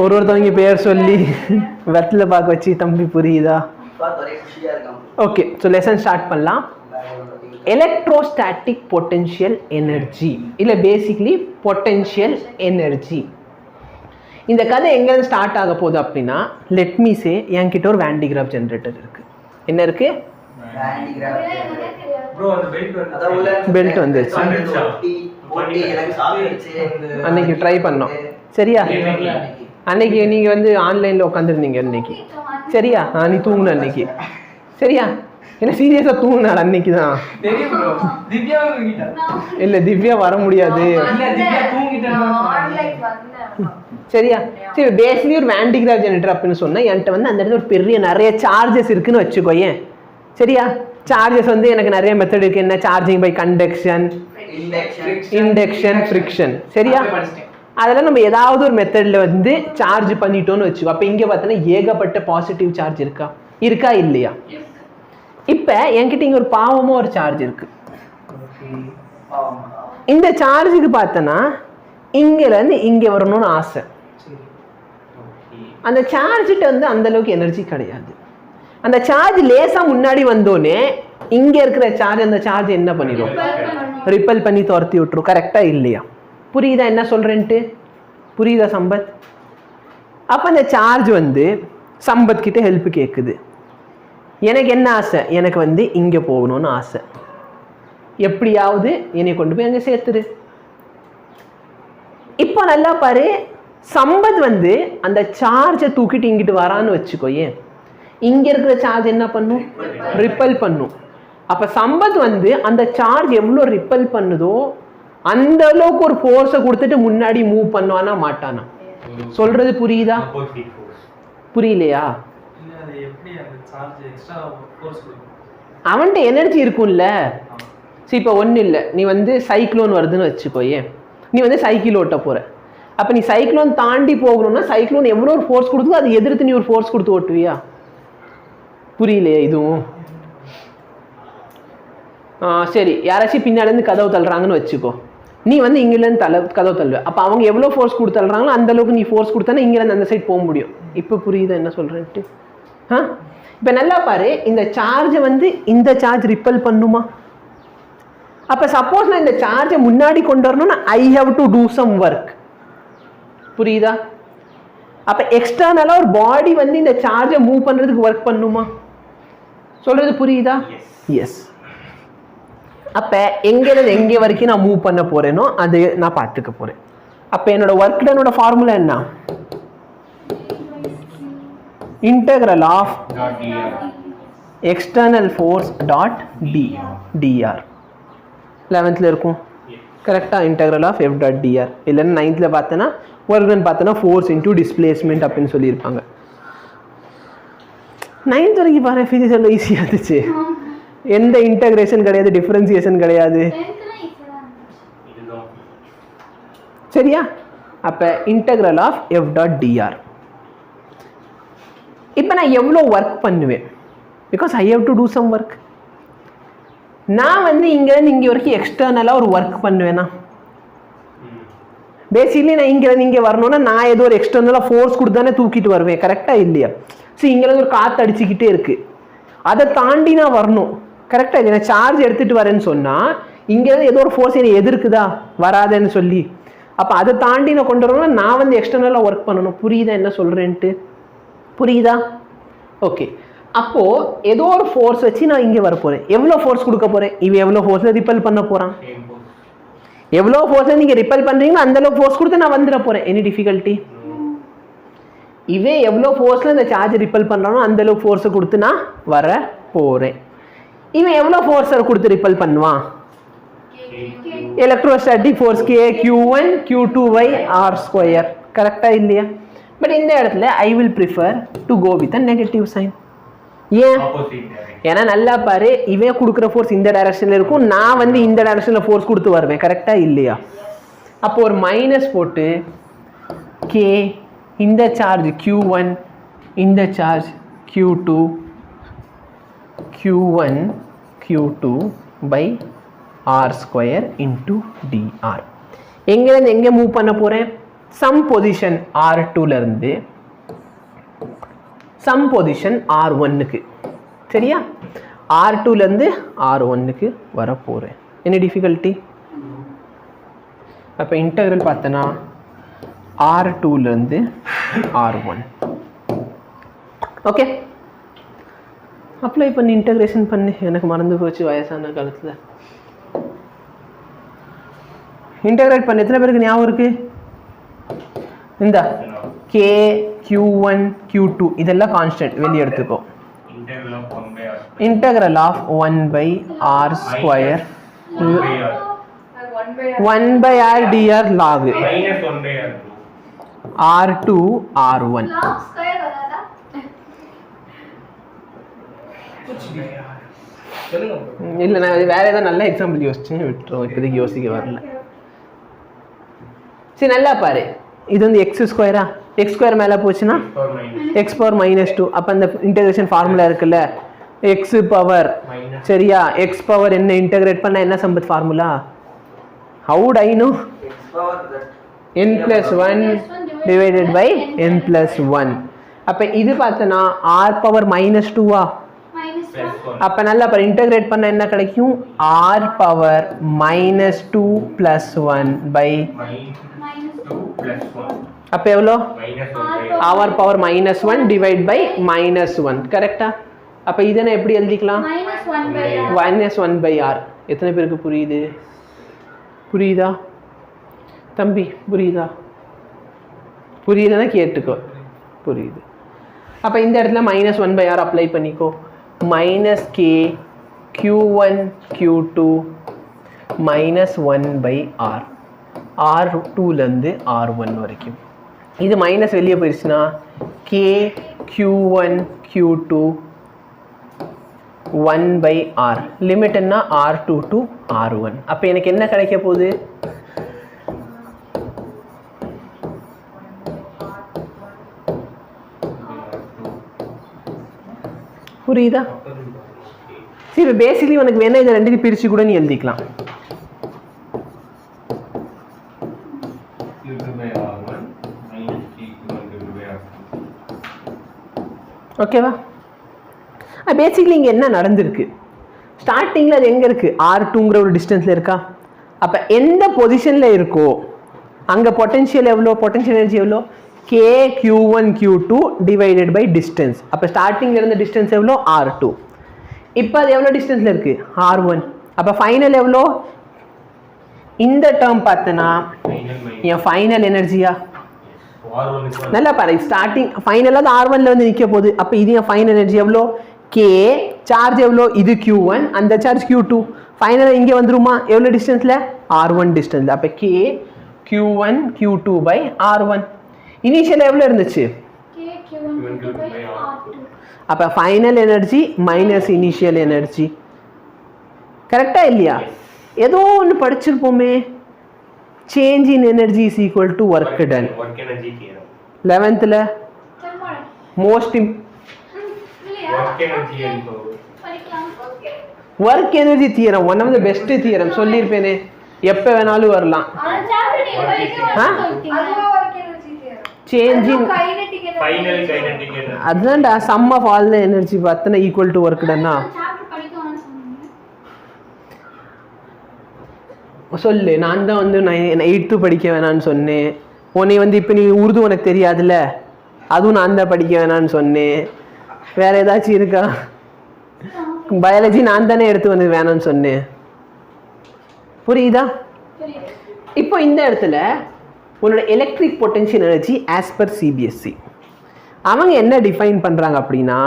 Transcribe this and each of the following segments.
ஒருத்தவங்க பேர் சொல்லி வெற்றில பார்க்க வச்சு தம்பி புரியுதா? ஓகே, ஸோ லெசன் ஸ்டார்ட் பண்ணலாம். எலக்ட்ரோஸ்டாட்டிக் பொட்டென்ஷியல் எனர்ஜி இல்லை பேசிக்லி பொட்டென்ஷியல் எனர்ஜி. இந்த கதை எங்கேருந்து ஸ்டார்ட் ஆக போகுது அப்படின்னா, லெட் மீ சே என்கிட்ட ஒரு வேண்டிகிராஃப் ஜென்ரேட்டர் இருக்கு. என்ன இருக்கு? பெல்ட் வந்துருச்சு. அன்னைக்கு ட்ரை பண்ணோம் சரியா? அன்னைக்கு நீங்க வந்து ஆன்லைன்ல உட்காந்துருந்தீங்க அன்னைக்கு சரியா? நீ தூங்குன அன்னைக்கு சரியா? என்ன சீரியஸா தூங்குனாள் அன்னைக்கு தான். இல்ல திவ்யா வர முடியாது சரியா? சரி, பேசிக்கலி ஒரு வேண்டிகிராஃப் ஜெனரேட்டர் அப்படின்னு சொன்னா என்கிட்ட வந்து அந்த இடத்துல ஒரு பெரிய நிறைய சார்ஜஸ் இருக்குன்னு வச்சுக்கோயேன் சரியா? சார்ஜஸ் வந்து எனக்கு நிறைய மெத்தட் இருக்கு. என்ன? Charging by conduction, induction, friction சரியா? அதெல்லாம் நம்ம ஏதாவது ஒரு மெத்தட்ல வந்து சார்ஜ் பண்ணிட்டோம்னு வச்சுக்கோ. அப்ப இங்க பார்த்தோன்னா ஏகப்பட்ட பாசிட்டிவ் சார்ஜ் இருக்கா இல்லையா? இப்ப என்கிட்ட இங்க ஒரு பாவமா ஒரு சார்ஜ் இருக்கு. இந்த சார்ஜுக்கு பார்த்தனா இங்கல இருந்து இங்க வரணும்னு ஆசை. அந்த சார்ஜ்கிட்ட வந்து அந்த அளவுக்கு எனர்ஜி கிடையாது. அந்த சார்ஜ் லேசா முன்னாடி வந்தோடனே இங்க இருக்கிற சார்ஜ் அந்த சார்ஜ் என்ன பண்ணிடும்? ரிப்பல் பண்ணி துரத்தி விட்டுரும். கரெக்டா இல்லையா? புரியுதா என்ன சொல்றேன்ட்டு? புரியுதா சம்பத்? அப்ப அந்த சார்ஜ் வந்து சம்பத் கிட்ட ஹெல்ப் கேட்குது. எனக்கு என்ன ஆசை? எனக்கு வந்து இங்க போகணும்னு ஆசை. எப்படியாவது என்னை கொண்டு போய் அங்க சேர்த்துரு. இப்போ நல்லா பாரு, சம்பத் வந்து அந்த சார்ஜை தூக்கிட்டு இங்கிட்டு வரான்னு வச்சுக்கோயே, இங்க இருக்கிற சார்ஜ் என்ன பண்ணும்? ரிப்பல் பண்ணும். அப்ப சம்பத் வந்து அந்த சார்ஜ் எவ்வளவு ரிப்பல் பண்ணுதோ அந்த அளவுக்கு ஒரு ஃபோர்ஸை கொடுத்துட்டு முன்னாடி மூவ் பண்ணுவானா மாட்டானா? சொல்றது புரியுதா? புரியலையா? அவன்கிட்ட எனர்ஜி இருக்கும்ல. சரி, இப்போ ஒன்றும் இல்லை, நீ வந்து சைக்ளோன் வருதுன்னு வச்சுக்கோயே, நீ வந்து சைக்கிள் ஓட்ட போற. அப்போ நீ சைக்ளோன் தாண்டி போகணும்னா சைக்ளோன் எவ்வளோ ஒரு ஃபோர்ஸ் கொடுத்தோ அதை எதிர்த்து நீ ஒரு ஃபோர்ஸ் கொடுத்து ஓட்டுவியா? புரியலையா இதுவும்? சரி, யாராச்சும் பின்னாடிருந்து கதவு தள்ளுறாங்கன்னு வச்சுக்கோ, நீ வந்து இங்கிலேருந்து கதவு தள்ளுவ. அப்போ அவங்க எவ்வளோ ஃபோர்ஸ் கொடுத்து தள்ளுறாங்களோ அந்த அளவுக்கு நீ ஃபோர்ஸ் கொடுத்தானே இங்கிலேருந்து அந்த சைட் போக முடியும். இப்போ புரியுதா என்ன சொல்றேன்ட்டு? இப்போ நல்லா பாரு, இந்த சார்ஜை வந்து இந்த சார்ஜ் ரிப்பல் பண்ணுமா? அப்போ சப்போஸ் நான் இந்த சார்ஜை முன்னாடி கொண்டு வரணும்னா I have to do some work. புரியுதா? அப்போ எக்ஸ்டர்னலா ஒரு பாடி வந்து இந்த சார்ஜை மூவ் பண்றதுக்கு ஒர்க் பண்ணுமா? சொல்றது புரியுதா? எஸ். அப்ப எங்கிருந்து எங்கே வரைக்கும் நான் மூவ் பண்ண போறேனோ அது நான் பார்த்துக்க போறேன். அப்ப என்னோட ஒர்க் டனோட ஃபார்முலா என்ன? Integral of external force dot dr. 11th இருக்கும் கரெக்டா? Integral of f dot dr. இல்லைன்னா 9th பார்த்தனா ஒர்க் டன் பார்த்தனா ஃபோர்ஸ் இன்டூ டிஸ்பிளேஸ்மெண்ட் அப்படின்னு சொல்லியிருப்பாங்க. 9th வரைக்கும் பாரு, ஃபிசிக்ஸ் எல்லாம் ஈஸியாக இருந்துச்சு. எந்த இன்டகிரேஷன் கிடையாது, டிஃபரன்சியேஷன் கிடையாது சரியா? அப்ப integral of f dot dr. இப்போ நான் எவ்வளோ ஒர்க் பண்ணுவேன்? Because I have to do some work. நான் வந்து இங்கேருந்து இங்கே வரைக்கும் எக்ஸ்டர்னலாக ஒரு ஒர்க் பண்ணுவேன்னா, பேசிக்கலி நான் இங்கேருந்து இங்கே வரணும்னா நான் ஏதோ ஒரு எக்ஸ்டர்னலாக ஃபோர்ஸ் கொடுத்து தானே தூக்கிட்டு வருவேன். கரெக்டாக இல்லையா? ஸோ இங்கேருந்து ஒரு காற்று அடிச்சுக்கிட்டே இருக்கு, அதை தாண்டி நான் வரணும். கரெக்டாக இல்லை? நான் சார்ஜ் எடுத்துகிட்டு வரேன்னு சொன்னால் இங்கேருந்து ஏதோ ஒரு ஃபோர்ஸ் என்னை எதிர்க்குதா வராதுன்னு சொல்லி, அப்போ அதை தாண்டி நான் கொண்டு வரணும்னா நான் வந்து எக்ஸ்டர்னலாக ஒர்க் பண்ணணும். புரியுதா என்ன சொல்கிறேன்ட்டு? புரியுதா? ஓகே. அப்போது ஏதோ ஒரு ஃபோர்ஸ் வச்சு நான் இங்கே வர போகிறேன். எவ்வளோ ஃபோர்ஸ் கொடுக்க போகிறேன்? இவன் எவ்வளோ ஃபோர்ஸில் ரிப்பல் பண்ண போகிறான்? எவ்வளோ ஃபோர்ஸில் நீங்கள் ரிப்பல் பண்ணுறீங்களோ அந்தளவு ஃபோர்ஸ் கொடுத்து நான் வந்துட போகிறேன். Any difficulty? இவன் எவ்வளோ ஃபோர்ஸில் இந்த சார்ஜ் ரிப்பல் பண்ணுறானோ அந்தளவு ஃபோர்ஸை கொடுத்து நான் வர போகிறேன். இவன் எவ்வளோ ஃபோர்ஸை கொடுத்து ரிப்பல் பண்ணுவான்? Electrostatic force K Q1 Q2/r². கரெக்டாக இல்லையா? பட் இந்த இடத்துல I will prefer to go with a negative sign. ஏன்? ஏன்னா நல்லா பாரு, இவன் கொடுக்குற ஃபோர்ஸ் இந்த டைரக்ஷனில் இருக்கும், நான் வந்து இந்த டைரக்ஷனில் ஃபோர்ஸ் கொடுத்து வருவேன். கரெக்டாக இல்லையா? அப்போ ஒரு மைனஸ் போட்டு K, இந்த சார்ஜ் Q1, இந்த charge Q2, Q1 Q2/r² into dr. எங்கேருந்து எங்கே மூவ் பண்ண போகிறேன்? சம் பொசிஷன் R2ல இருந்து சம் பொசிஷன் R1க்கு. சரியா? R2ல இருந்து R1க்கு வர போறேன். என்ன டிஃபிகல்ட்டி? அப்ப இன்டெகிரல் பார்த்தனா R2ல இருந்து R1. ஓகே, அப்ளை பண்ணி இன்டகிரேஷன் பண்ணி. எனக்கு மறந்து போச்சு வயசான காலத்தில். இன்டகிரேட் பண்ணி எத்தனை பேருக்கு ஞாபகம் இருக்கு? இந்த K Q1 Q2 இதெல்லாம் கான்ஸ்டன்ட் வெளியே எடுத்துக்கோ. Integral of 1/r square 1/r dr log R2 R1. இல்லை, நான் வேற ஏதாவது நல்ல எக்ஸாம்பிள் யோசிச்சேன், விட்டுரும். இப்போதைக்கு யோசிக்க வரல. சரி, நல்லா பாரு. இது வந்து எக்ஸ் ஸ்கொயரா? எக்ஸ் ஸ்கொயர் மேலே போச்சுன்னா எக்ஸ் பவர் -2. அப்போ அந்த இன்டகிரேஷன் ஃபார்முலா இருக்குல்ல, எக்ஸ் பவர். சரியா? எக்ஸ் பவர் என்ன இன்டகிரேட் பண்ண என்ன Sampath formula? How would I know? n+1 divided by n+1. அப்போ இது பார்த்தனா r பவர் -2வா? அப்ப நல்லா பாரு, இன்டகிரேட் பண்ண என்ன கிடைக்கும்? r பவர் -2 + 1 பை அப்ப எவ்வளோ? r power -1 divide by -1. கரெக்டா? அப்ப இதை நான் எப்படி எழுதிக்கலாம்? -1/r. எத்தனை பேருக்கு புரியுது? புரியுதா தம்பி? புரியுதா? புரியுதுன்னா கேட்டுக்கோ. புரியுது. அப்ப இந்த இடத்துல -1/r அப்ளை பண்ணிக்கோ. -k Q1 Q2 -1/r R2லேருந்து R1 வரைக்கும். இது மைனஸ் வெளியே போயிடுச்சுன்னா K Q1 Q2 1/r. Limit என்ன? R2 to R1. அப்போ எனக்கு என்ன கிடைக்க போகுது? புரியுதா? சரி, பேசிக்கலி உனக்கு வேணா இதை ரெண்டுத்தையும் பிரிச்சு கூட நீ எழுதிக்கலாம். ஓகேவா? பேசிக்கலி இங்கே என்ன நடந்திருக்கு? ஸ்டார்டிங்கில் அது எங்கே இருக்குது? R2ங்கிற ஒரு டிஸ்டன்ஸில் இருக்கா? அப்போ எந்த பொசிஷனில் இருக்கோ அங்கே பொட்டன்ஷியல் எவ்வளோ? பொட்டன்ஷியல் எனர்ஜி எவ்வளோ? K Q1 Q2 divided by distance. அப்போ ஸ்டார்டிங்கில் இருந்த டிஸ்டன்ஸ் எவ்வளோ? R2. இப்போ அது எவ்வளோ டிஸ்டன்ஸில் இருக்குது? R1. அப்போ ஃபைனல் எவ்வளோ? இந்த டேர்ம் பார்த்தனா என் ஃபைனல் எனர்ஜியா? நல்லா பாரு, ஸ்டார்டிங் ஃபைனலாக அது R1ல வந்து நிற்க போகுது. அப்போ இது என் ஃபைனல் எனர்ஜி எவ்வளோ? K. சார்ஜ் எவ்வளோ? இது Q1, அந்த சார்ஜ் Q2. ஃபைனலாக இங்கே வந்துருமா? எவ்வளோ டிஸ்டன்ஸில்? R1 டிஸ்டன்ஸில். அப்போ K Q1 Q2 by R1. Initial எவ்வளோ இருந்துச்சு? அப்போ final energy minus initial energy. கரெக்டா இல்லையா? ஏதோ ஒன்று படிச்சிருப்போமே, change in energy is equal to work done. 11th most work energy theorem, one of the best theorem சொல்லியிருப்பேனே, எப்போ வேணாலும் வரலாம். சேஞ்ச் இன் அதுதான்டா sum of all the energy பார்த்தனா ஈக்குவல் டு ஒர்க் டன்னா. சொல்லு, நான் தான் வந்து 8th படிக்க வேணான்னு சொன்னேன். உன்னை வந்து இப்போ நீ உருது உனக்கு தெரியாதுல்ல, அதுவும் நான் தான் படிக்க வேணான்னு சொன்னேன். வேற ஏதாச்சும் இருக்கா? பயாலஜி நான் தானே எடுத்து வந்து வேணான்னு சொன்னேன். புரியுதா? இப்போ இந்த இடத்துல உன்னோட electric potential energy as per CBSE அவங்க என்ன டிஃபைன் பண்ணுறாங்க அப்படின்னா,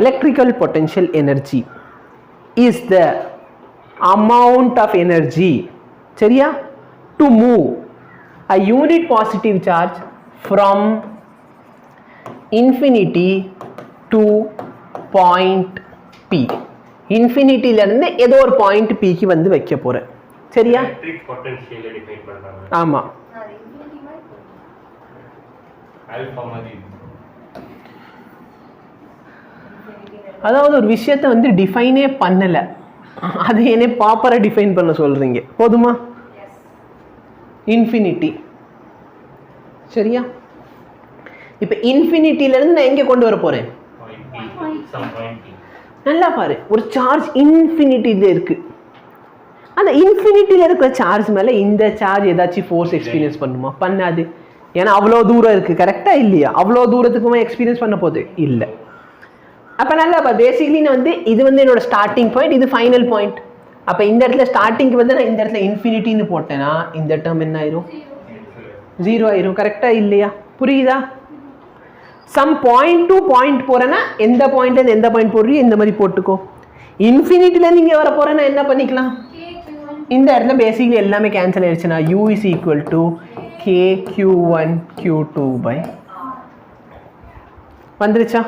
electrical potential energy is the amount of energy, சரியா, to move a unit positive charge from infinity to point P. இன்ஃபினிட்டியிலேருந்து ஏதோ ஒரு பாயிண்ட் Pக்கு வந்து வைக்க போகிறேன். சரியா? ஆமாம். அதாவது ஒரு விஷயத்தை வந்து டிஃபைனே பண்ணலை, அது என்ன ப்ராப்பராக டிஃபைன் பண்ண சொல்கிறீங்க. போதுமா? இன்ஃபினிட்டி சரியா? இப்போ இன்ஃபினிட்டியிலேருந்து நான் எங்கே கொண்டு வர போகிறேன்? நல்லா பாரு, ஒரு சார்ஜ் இன்ஃபினிட்டியில் இருக்குது. அந்த இன்ஃபினிட்டியில் இருக்கிற சார்ஜ் மேலே இந்த சார்ஜ் ஏதாச்சும் ஃபோர்ஸ் எக்ஸ்பீரியன்ஸ் பண்ணுமா? பண்ணாது. ஏன்னா அவ்வளோ தூரம் இருக்குது. கரெக்டாக இல்லையா? அவ்வளோ தூரத்துக்குமே எக்ஸ்பீரியன்ஸ் பண்ண போகுது இல்லை. அப்போ நல்லா பேசிக்கலி நான் வந்து இது வந்து என்னோட ஸ்டார்டிங் பாயிண்ட், இது ஃபைனல் பாயிண்ட். அப்போ இந்த இடத்துல ஸ்டார்டிங்க்கு வந்து நான் இந்த இடத்துல இன்ஃபினிட்டின்னு போட்டேன்னா இந்த டேர்ம் என்ன ஆயிரும்? 0 ஆயிரும். கரெக்டாக இல்லையா? புரியுதா? சம் பாயிண்ட் டு பாயிண்ட் போகிறேன்னா எந்த பாயிண்ட்லேருந்து எந்த பாயிண்ட் போடுறியோ இந்த மாதிரி போட்டுக்கோ. இன்ஃபினிட்டிலேருந்து இங்கே வர போகிறேன்னா என்ன பண்ணிக்கலாம்? இந்த இடத்துல பேசிக்கலி எல்லாமே கேன்சல் ஆயிடுச்சுன்னா u is equal to k q1 q2 by வந்துருச்சா?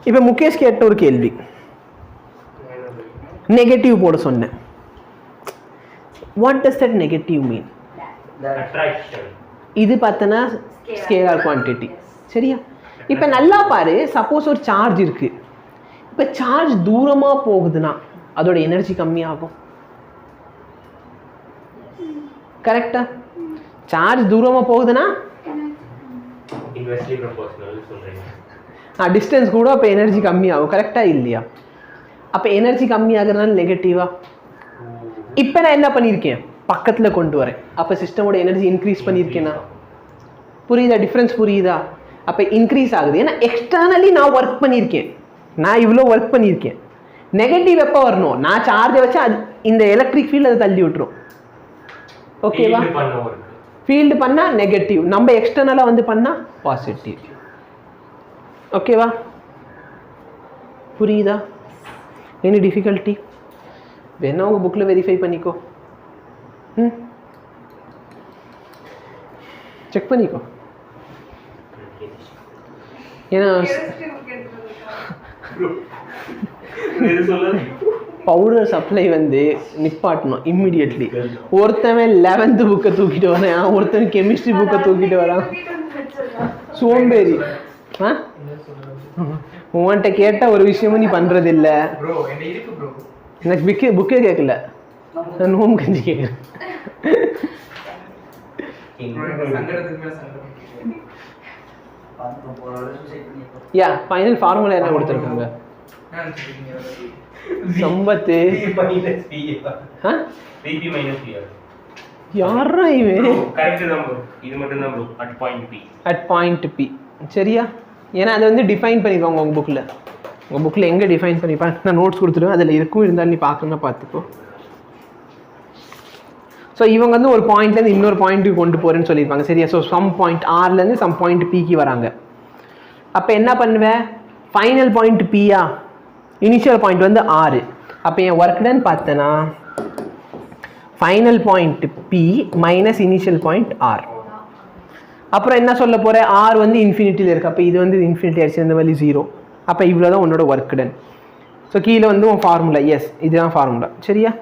இப்போ முகேஷ் கேட்ட ஒரு கேள்வி, நெகட்டிவ் போட சொன்னேன். வாட் டஸ் தட் நெகட்டிவ் மீன்? இது பார்த்தனா ஸ்கேலார் குவான்டிட்டி. சரியா? இப்போ நல்லா பாரு, சப்போஸ் ஒரு சார்ஜ் இருக்கு. இப்போ சார்ஜ் தூரமாக போகுதுன்னா அதோட எனர்ஜி கம்மியாகும். கரெக்டா? சார்ஜ் தூரமாக போகுதுன்னா டிஸ்டன்ஸ் கூட அப்போ எனர்ஜி கம்மியாகும். கரெக்டாக இல்லையா? அப்போ எனர்ஜி கம்மியாகிறதுனால நெகட்டிவா. இப்போ நான் என்ன பண்ணியிருக்கேன்? பக்கத்தில் கொண்டு வரேன். அப்போ சிஸ்டமோட எனர்ஜி இன்க்ரீஸ் பண்ணியிருக்கேன்னா புரியுதா? டிஃப்ரென்ஸ் புரியுதா? அப்போ இன்க்ரீஸ் ஆகுது. ஏன்னா எக்ஸ்டர்னலி நான் ஒர்க் பண்ணியிருக்கேன். நான் இவ்வளோ ஒர்க் பண்ணியிருக்கேன். நெகட்டிவ் எப்போ வரணும்? நான் சார்ஜை வச்சு அது இந்த எலக்ட்ரிக் ஃபீல்டு அதை தள்ளி விட்டுரும். ஓகேவா? ஃபீல்டு பண்ணால் நெகட்டிவ், நம்ம எக்ஸ்டர்னலாக வந்து பண்ணால் பாசிட்டிவ். ஓகேவா? புரியுதா? Any difficulty? வேணா உங்கள் புக்கில் வெரிஃபை பண்ணிக்கோ. செக் பண்ணிக்கோ. ஏன்னா பவுடர் சப்ளை வந்து நிப்பாட்டணும் இம்மிடியட்லி. ஒருத்தவன் 11th புக்கை தூக்கிட்டு வரான், ஒருத்தவன் கெமிஸ்ட்ரி புக்கை தூக்கிட்டு வரான். சோம்பேறி. உன்கிட்ட கேட்ட ஒரு விஷயமும் நீ பண்றது இல்ல. எனக்கு புக்கே கேட்கல, நான் நோம் கஞ்சி கேட்குறேன். யா ஃபைனல் ஃபார்முலா என்ன கொடுத்துருக்காங்க? சம்பத்து யாரா இவன்? At point B. சரியா? ஏன்னா அதை வந்து டிஃபைன் பண்ணிக்கோங்க உங்கள் புக்கில். உங்கள் புக்கில் எங்கே டிஃபைன் பண்ணிப்பேன் நான் நோட்ஸ் கொடுத்துருவேன், அதில் இருக்கும். இருந்தாலும் நீ பார்க்கணுன்னா பார்த்துக்கோ. ஸோ இவங்க வந்து ஒரு பாயிண்ட்லேருந்து இன்னொரு பாயிண்ட்டுக்கு கொண்டு போகிறேன்னு சொல்லியிருப்பாங்க. சரியா? ஸோ சம் பாயிண்ட் ஆர்லேருந்து சம் பாயிண்ட் பிக்கு வராங்க. அப்போ என்ன பண்ணுவேன்? ஃபைனல் பாயிண்ட் பியா, இனிஷியல் பாயிண்ட் வந்து ஆர். அப்போ என் ஒர்க் டன் பார்த்தேன்னா final point P minus initial point R. அப்புறம் என்ன சொல்ல போகிறேன்? ஆர் வந்து இன்ஃபினிட்டியில் இருக்குது. அப்போ இது வந்து இன்ஃபினிட்டி ஆயிடுச்சு, இந்த மாதிரி 0. அப்போ இவ்வளோ தான் உன்னோட ஒர்க் டன். ஸோ கீழே வந்து உன் ஃபார்முலா. எஸ், இதுதான் ஃபார்முலா. சரியா?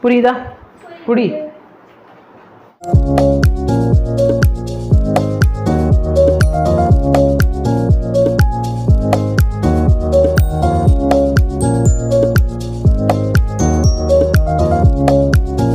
புரியுதா? புடி.